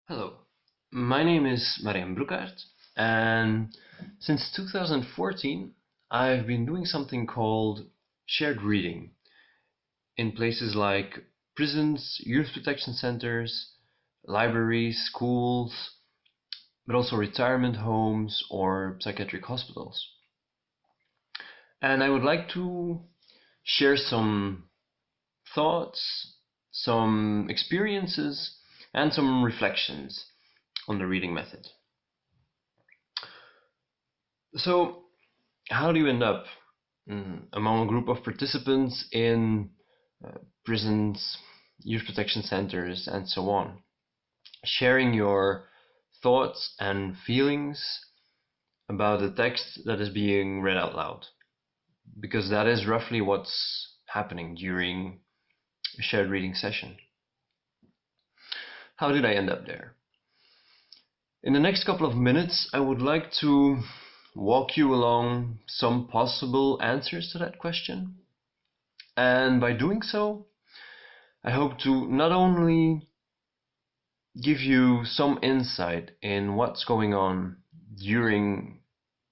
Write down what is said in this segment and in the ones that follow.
Hello, my name is Marijn Brouckaert, and since 2014 I've been doing something called shared reading in places like prisons, youth protection centers, libraries, schools, but also retirement homes or psychiatric hospitals. And I would like to share some thoughts, some experiences, and some reflections on the reading method. So, how do you end up among a group of participants in prisons, youth protection centers, and so on, sharing your thoughts and feelings about the text that is being read out loud? Because that is roughly what's happening during a shared reading session. How did I end up there? In the next couple of minutes, I would like to walk you along some possible answers to that question. And by doing so, I hope to not only give you some insight in what's going on during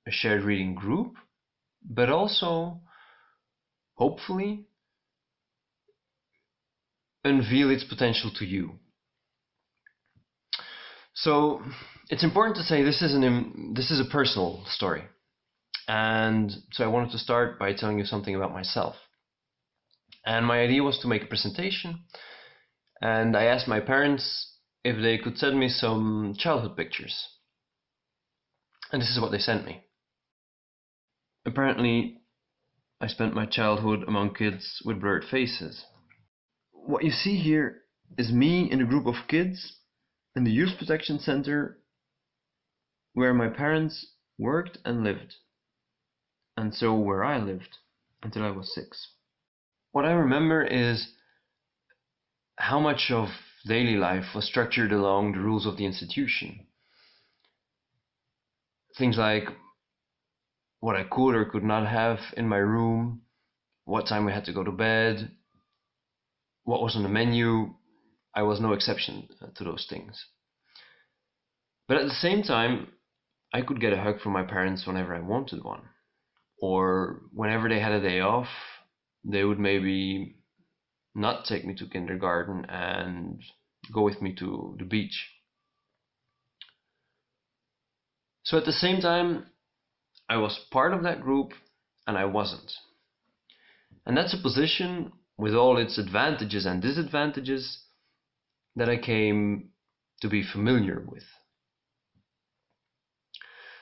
a shared reading group, but also, hopefully, unveil its potential to you. So it's important to say this is a personal story. And so I wanted to start by telling you something about myself. And my idea was to make a presentation, and I asked my parents if they could send me some childhood pictures. And this is what they sent me. Apparently, I spent my childhood among kids with blurred faces. What you see here is me in a group of kids in the Youth Protection Center where my parents worked and lived, and so where I lived until I was 6. What I remember is how much of daily life was structured along the rules of the institution. Things like what I could or could not have in my room, what time we had to go to bed, what was on the menu. I was no exception to those things. But at the same time, I could get a hug from my parents whenever I wanted one. Or whenever they had a day off, they would maybe not take me to kindergarten and go with me to the beach. So at the same time, I was part of that group and I wasn't. And that's a position with all its advantages and disadvantages that I came to be familiar with.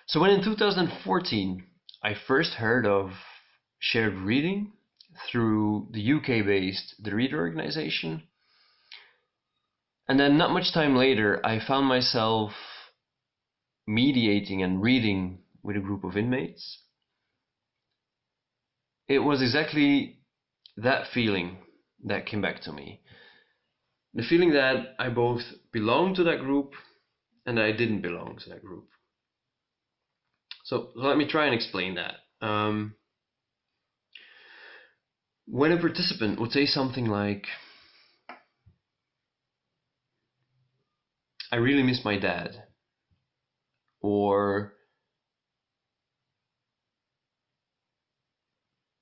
So when in 2014 I first heard of shared reading through the UK-based The Reader organization, and then not much time later I found myself mediating and reading with a group of inmates, it was exactly that feeling that came back to me. The feeling that I both belonged to that group and that I didn't belong to that group. So let me try and explain that. When a participant would say something like, "I really miss my dad," or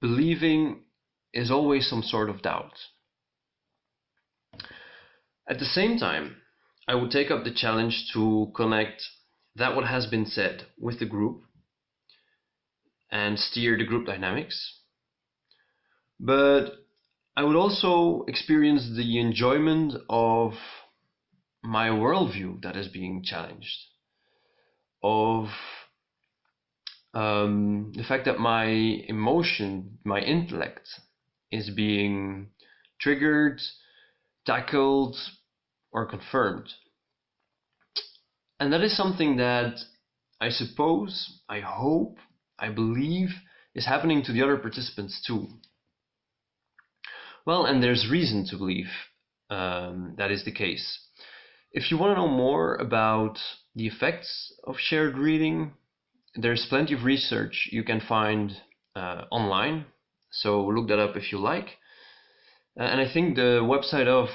"Believing is always some sort of doubt." At the same time, I would take up the challenge to connect that what has been said with the group and steer the group dynamics. But I would also experience the enjoyment of my worldview that is being challenged, of the fact that my emotion, my intellect is being triggered, tackled, or confirmed. And that is something that I suppose, I hope, I believe is happening to the other participants too. Well, and there's reason to believe that is the case. If you want to know more about the effects of shared reading, there's plenty of research you can find online, so look that up if you like. And I think the website of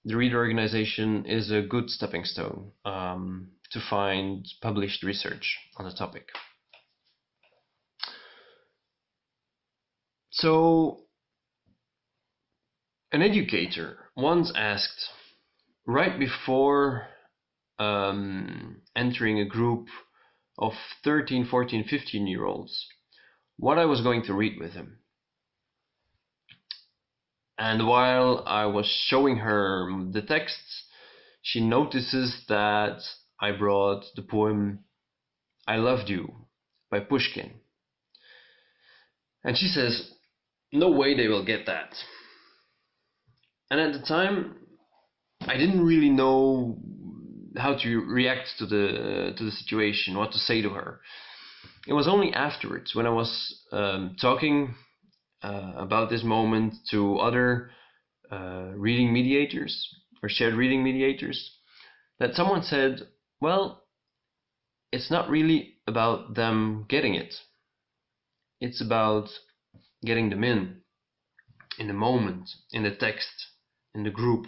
the reader organization is a good stepping stone to find published research on the topic. So, an educator once asked, right before entering a group of 13, 14, 15-year-olds, what I was going to read with them. And while I was showing her the texts, she notices that I brought the poem I Loved You by Pushkin. And she says, no way they will get that. And at the time, I didn't really know how to react to the situation, what to say to her. It was only afterwards, when I was talking about this moment to other reading mediators or shared reading mediators, that someone said, well, it's not really about them getting it. It's about getting them in the moment, in the text, in the group.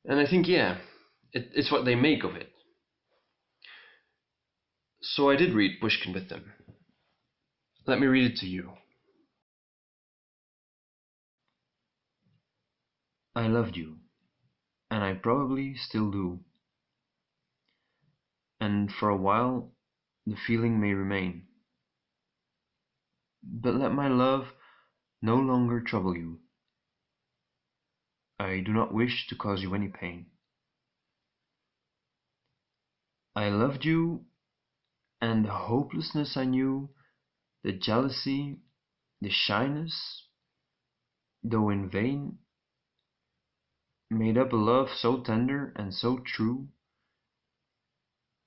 And I think, yeah, it's what they make of it. So I did read Pushkin with them. Let me read it to you. I loved you, and I probably still do. And for a while, the feeling may remain. But let my love no longer trouble you. I do not wish to cause you any pain. I loved you, and the hopelessness I knew, the jealousy, the shyness, though in vain, made up a love so tender and so true,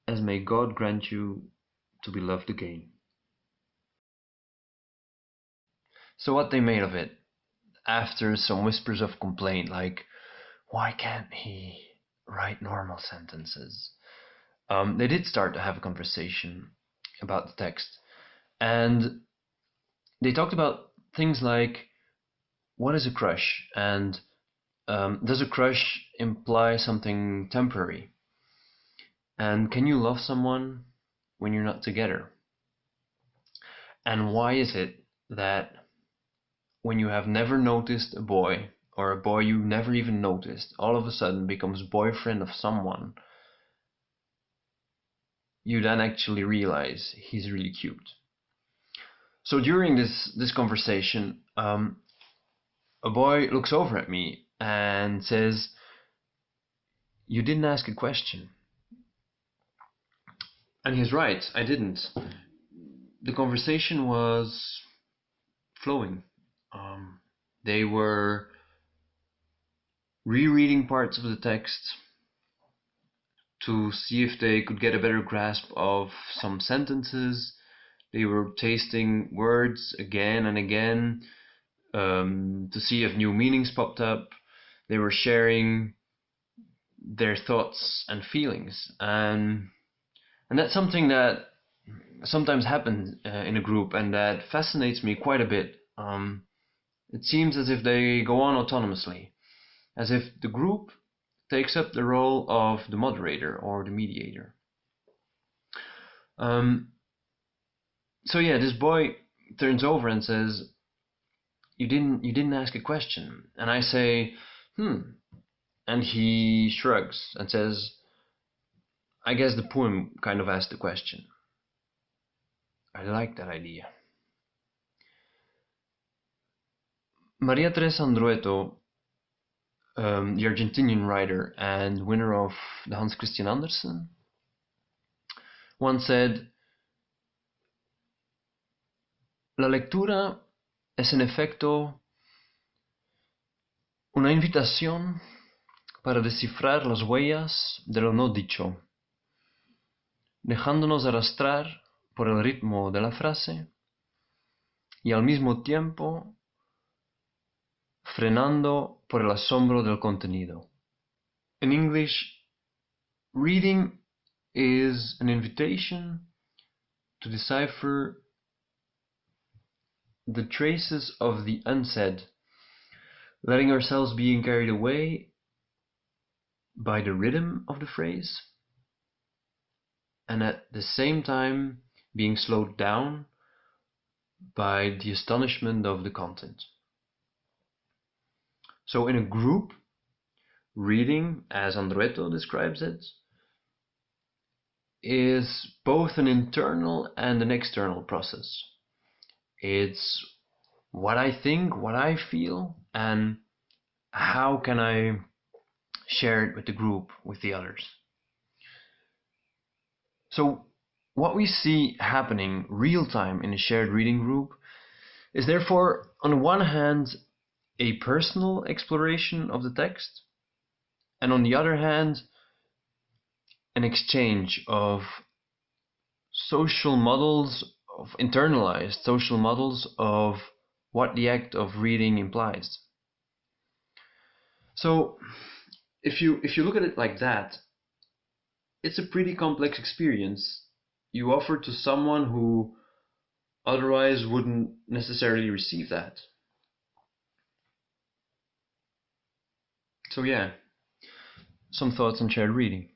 as may God grant you to be loved again. So what they made of it, after some whispers of complaint, like, why can't he write normal sentences? They did start to have a conversation about the text. And they talked about things like, what is a crush? And does a crush imply something temporary? And can you love someone when you're not together? And why is it that when you have never noticed a boy, or a boy you never even noticed, all of a sudden becomes boyfriend of someone, you then actually realize he's really cute? So during this conversation, a boy looks over at me and says, you didn't ask a question. And he's right, I didn't. The conversation was flowing. They were rereading parts of the text to see if they could get a better grasp of some sentences. They were tasting words again and again to see if new meanings popped up. They were sharing their thoughts and feelings. And that's something that sometimes happens in a group, and that fascinates me quite a bit. It seems as if they go on autonomously, as if the group takes up the role of the moderator or the mediator. So yeah, this boy turns over and says, you didn't ask a question. And I say, and he shrugs and says, I guess the poem kind of asked the question. I like that idea. Maria Teresa Andrueto, the Argentinian writer and winner of the Hans Christian Andersen, once said, la lectura es en efecto una invitación para descifrar las huellas de lo no dicho, dejándonos arrastrar por el ritmo de la frase y al mismo tiempo frenando por el asombro del contenido. In English, reading is an invitation to decipher the traces of the unsaid, letting ourselves being carried away by the rhythm of the phrase, and at the same time being slowed down by the astonishment of the content. So in a group, reading, as Andrueto describes it, is both an internal and an external process. It's what I think, what I feel, and how can I share it with the group, with the others. So what we see happening real time in a shared reading group is therefore, on the one hand, a personal exploration of the text, and on the other hand, an exchange of social models, of internalized social models of what the act of reading implies. So if you look at it like that, it's a pretty complex experience you offer to someone who otherwise wouldn't necessarily receive that. So yeah, some thoughts on shared reading.